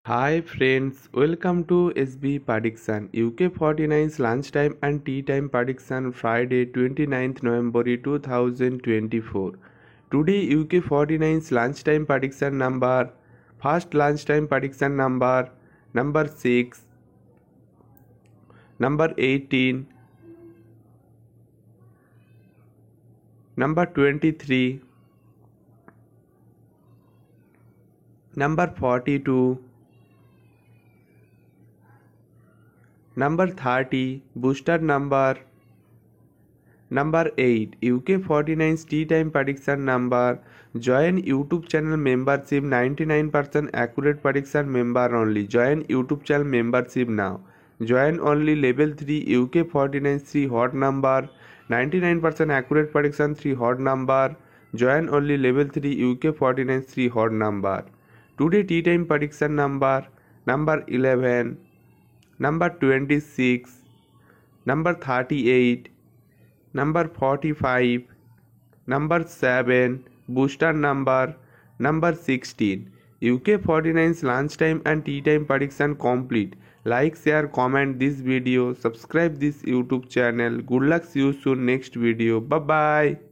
Hi friends, welcome to SB Prediction. UK 49's lunchtime and tea time prediction Friday 29th November 2024. Today UK 49's lunchtime prediction number, first lunchtime prediction number 6, number 18, number 23, number 42, number 30, booster number 8, UK 49's tea time prediction number. Join YouTube channel membership, 99% accurate prediction member only. Join YouTube channel membership now. Join only level 3 UK 49 3 hot number, 99% accurate prediction 3 hot number. Join only level 3 UK 49 3 hot number. Today tea time prediction number 11, number 26, number 38, number 45, number 7, booster number 16. UK 49's lunchtime and tea time prediction complete. Like, share, comment this video, subscribe this YouTube channel. Good luck, see you soon next video. Bye bye.